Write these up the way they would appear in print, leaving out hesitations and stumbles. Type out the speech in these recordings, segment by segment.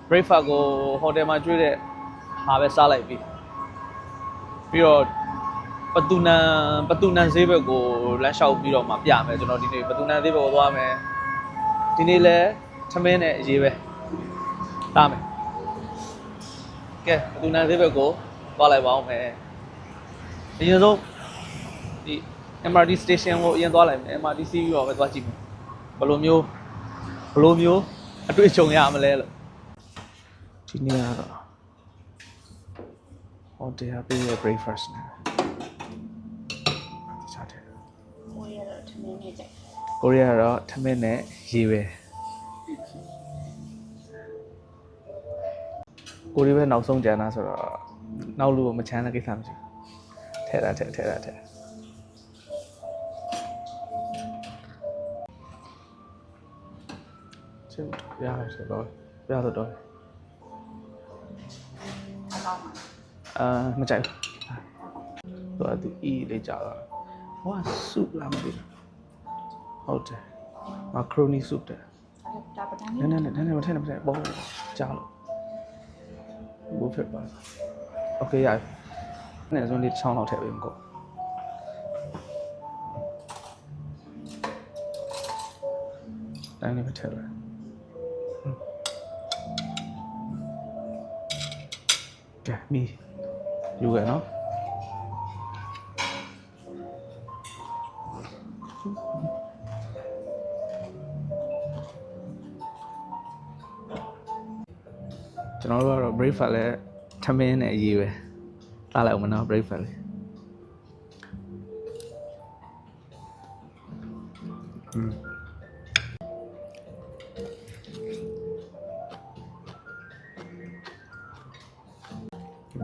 breakfast ကို hotel မှာကျွေးတဲ့ဟာပဲစားလိုက်ပြီးတော့ပတူနန်ဈေးဘက်ကိုလမ်းလျှောက်ပြီးတော့မှပြမယ်ကျွန်တော်ဒီနေ့ပတူနန်ဈေးဘက်ကိုသွားမယ်ဒီနေ့လဲထမင်းနဲ့အရေးပဲသားမယ်ကဲပတူနန်ဈေးဘက်ကိုသွားလိုက်ပါအောင်မယ်အရင်ဆုံးဒီ MRT station ကိုအရင်သွားလိုက်မယ် MRT စီးပြီးတော့ပဲသွားကြည့်မယ်ဘယ်လိုမျိုးအတွေ့အကြုံရမလဲလို့ဒီနေ့ကတော့ hotel ပေးရ breakfast နဲ့စားတယ်ကိုရီးယားတော့ထမင်းနဲ့ရေပဲကိုရီးပဲနောက်ဆုံးကြံတာဆိုတော့နောက်လူကိုမချမ်းတဲ့ကိစ္စမရှိဘူးထဲတာချင်းရတယ်ဆိုတော့ပြတော့မကြိုက်ဘူးသူအီးလေးကြာတော့ဟိုကဆုပ်လာမသိဘူးဟုတ်တယ်မခရိုနီဆုပ်တယ်နည်းမထဲဘောကြာလို့ဘူးဖြစ်ပါโอเคရနေစွန်းလေးချောင်းလောက်ထည့်ပေးမကောတိုင်းလေးပဲထည့်လိုက်ကဲမီယူရနော်ကျွန်တော်တို့ကတော့ breakfast လဲထမင်းနဲ့အရေးပဲစားလိုက်အောင်မနော် breakfast လေး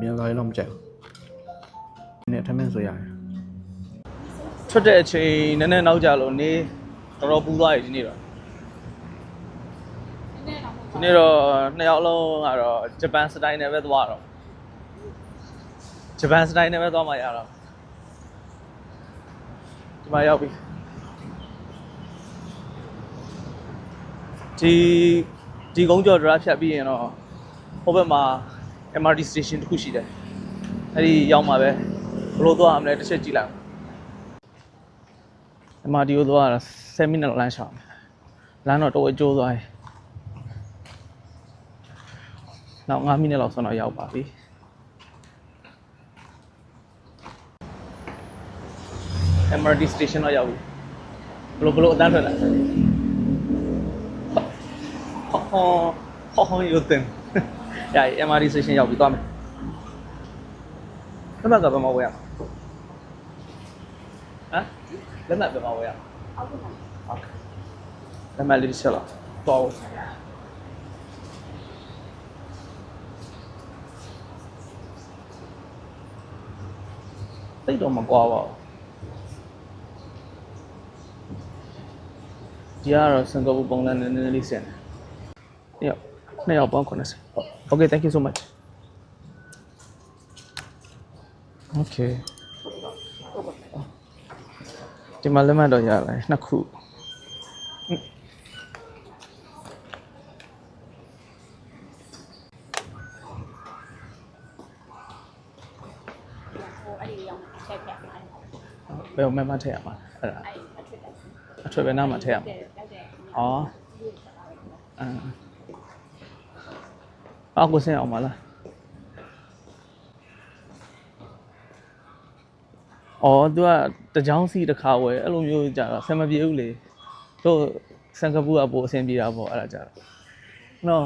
မြန်လာရင်တော့မကြိုက်ဘူးဒီနေ့ထမင်းဆိုရတယ်ထွက်တဲ့အချိန်နည်းနည်းနောက်ကြလို့နေတော်တော်ပူသွားပြီဒီနေ့တော့နှစ်ယောက်လုံးကတော့ဂျပန်စတိုင်းနဲ့ပဲသွားတော့ဂျပန်စတိုင်းနဲ့ပဲသွားမှရတော့ဒီမှာရောက်ပြီဒီကုန်းကျော်ဒရာဖြတ်ပြီးရင်တော့ဟိုဘက်မှာ MRT station တစ်ခုရှိတယ်အဲ့ဒီရောက်မှာပဲဘလို့သွားရမလဲတစ်ချက်ကြည့်လိုက် MRT ကိုသွားတာ7 မိနစ်လောက်လမ်းရှောင်လမ်းတော့တော်တော်ကျိုးသွားတယ်နောက်5 မိနစ်လောက်ဆိုတော့ရောက်ပါပြီMRT station တော့ရောက်ပြီဘလို့အတန်းထွက်လာဟောရုပ်တင်ရ MRT station ရောက်ပြီသွားမယ်လက်မှတ်ကဘယ်မှာဝယ်ရမှာလက်မှတ်ဘယ်မှာဝယ်ရမှာဟုတ်လက်မှတ်လေးတစ်ချက်လောက်သွားဦးတိတ်တော့မကွာပါဘူးဒီကတော့စင်ကာပူပုံစံနည်းနည်းလေးဆင်တယ်နှစ်ယောက်ပေါင်း90 Okay thank you so much Okay ဒီမှာလက်မှတ်တော့ရလာနှစ်ခုဘယ်မှာထည့်ရမှာအဲ့ဒါအထွေပဲနားမှာထည့်ရမှာအော်ကိုစင်အောင်မလားသူကတကြောင်းစီတစ်ခါဝယ်အဲ့လိုမျိုးကြာတော့ဆင်မပြေဘူးလေတို့စင်ကာပူကပိုအဆင်ပြေတာပေါ့အဲ့ဒါကြာတော့နော်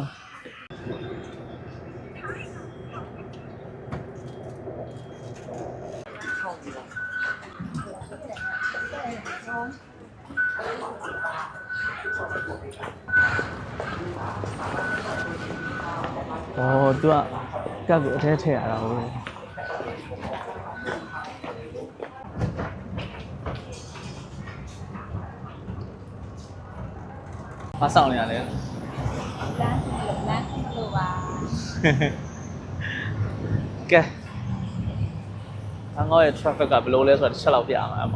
သူကကပ်ကိုအထဲထည့်ရတာဟုတ်မဆောင်ရလဲလမ်းလို့ပါကဲအငေါ့ရဲ့ traffic ကဘယ်လိုလဲဆိုတာတစ်ချက်လောက်ပြရမှာအမ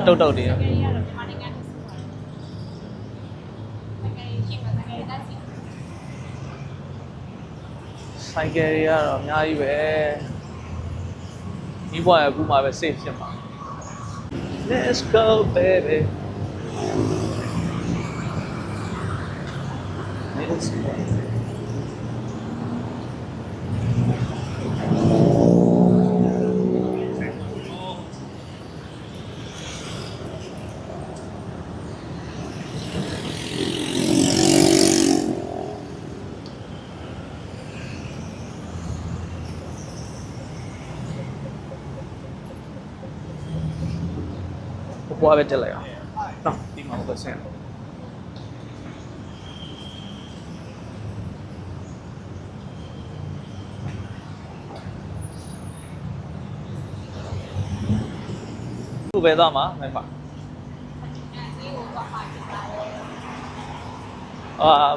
တုတ်တွေ ဆိုင်ကယ်တွေကတော့အများကြီးပဲဒီဘွားကအခုမှပဲ safe ဖြစ်မှာ Let's go baby Let's go ဘွားပဲတက်လိုက်အောင်နော်ဒီမှာပဲဆင်းသူ့ပဲသွားမှာမင်းပါ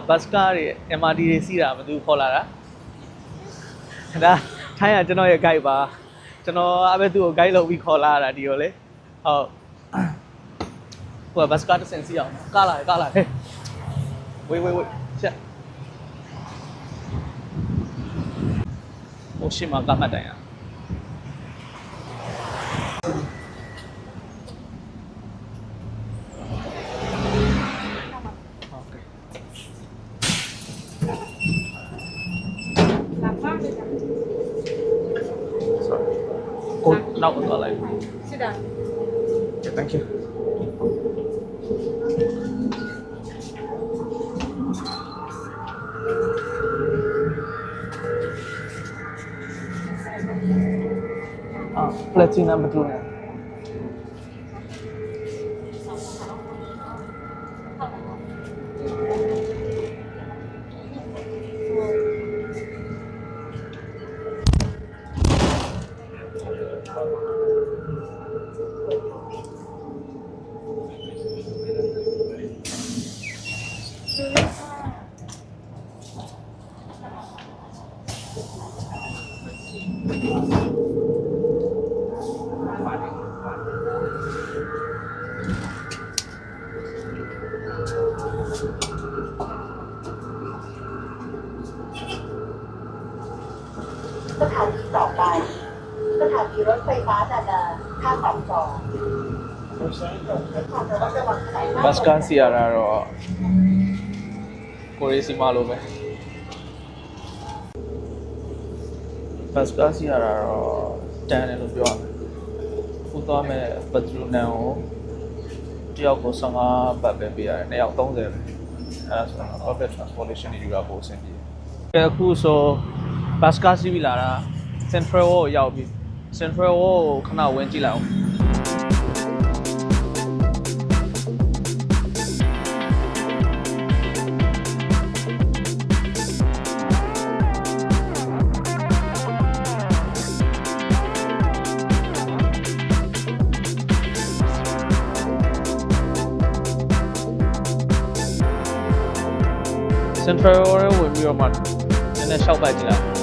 ဘတ်စကားတွေ MRT တွေစီးတာဘယ်သူခေါ်လာတာဒါထိုင်းကကျွန်တော်ရဲ့ guide ပါကျွန်တော်အဘယ်သူ့ကို guide လုပ်ပြီးခေါ်လာတာဒီကိုလေဟုတ်ဟိုဘတ်စကားတစ်ဆင့်စီးအောင်ကားလာဟဲ့ဝေးချက်ဟိုရှိမှာကားမှတ်တိုင်ရကိုနောက်တော့လိုက်စစ်တာ Thank you platinum ဘယ်လိုလဲสถานีต่อไปสถานีรถไฟฟ้านานาท่าสองจอဘတ်စကန်စီရတာတော့ကိုရီစီမာလိုပဲဘတ်စကန်စီရတာတော့တန်တယ်လို့ပြောရမယ်ခုသွားမဲ့ပထလူနန်ကိုတယောက်ကို15ဘတ်ပဲပေးရတယ်နှစ်ယောက်30ပဲအဲဒါဆိုတော့ public transportation တွေယူတာပိုအဆင်ပြေတယ်အခုဆိုဘတ်စကားစီးပြီးလာတာ Central World ကိုရောက်ပြီ Central World ကိုခဏဝင်ကြည့်လိုက်အောင်Central World ဝင်ပြီးတော့မှနည်းနည်းရှောက်ပတ်ကြည့်လိုက်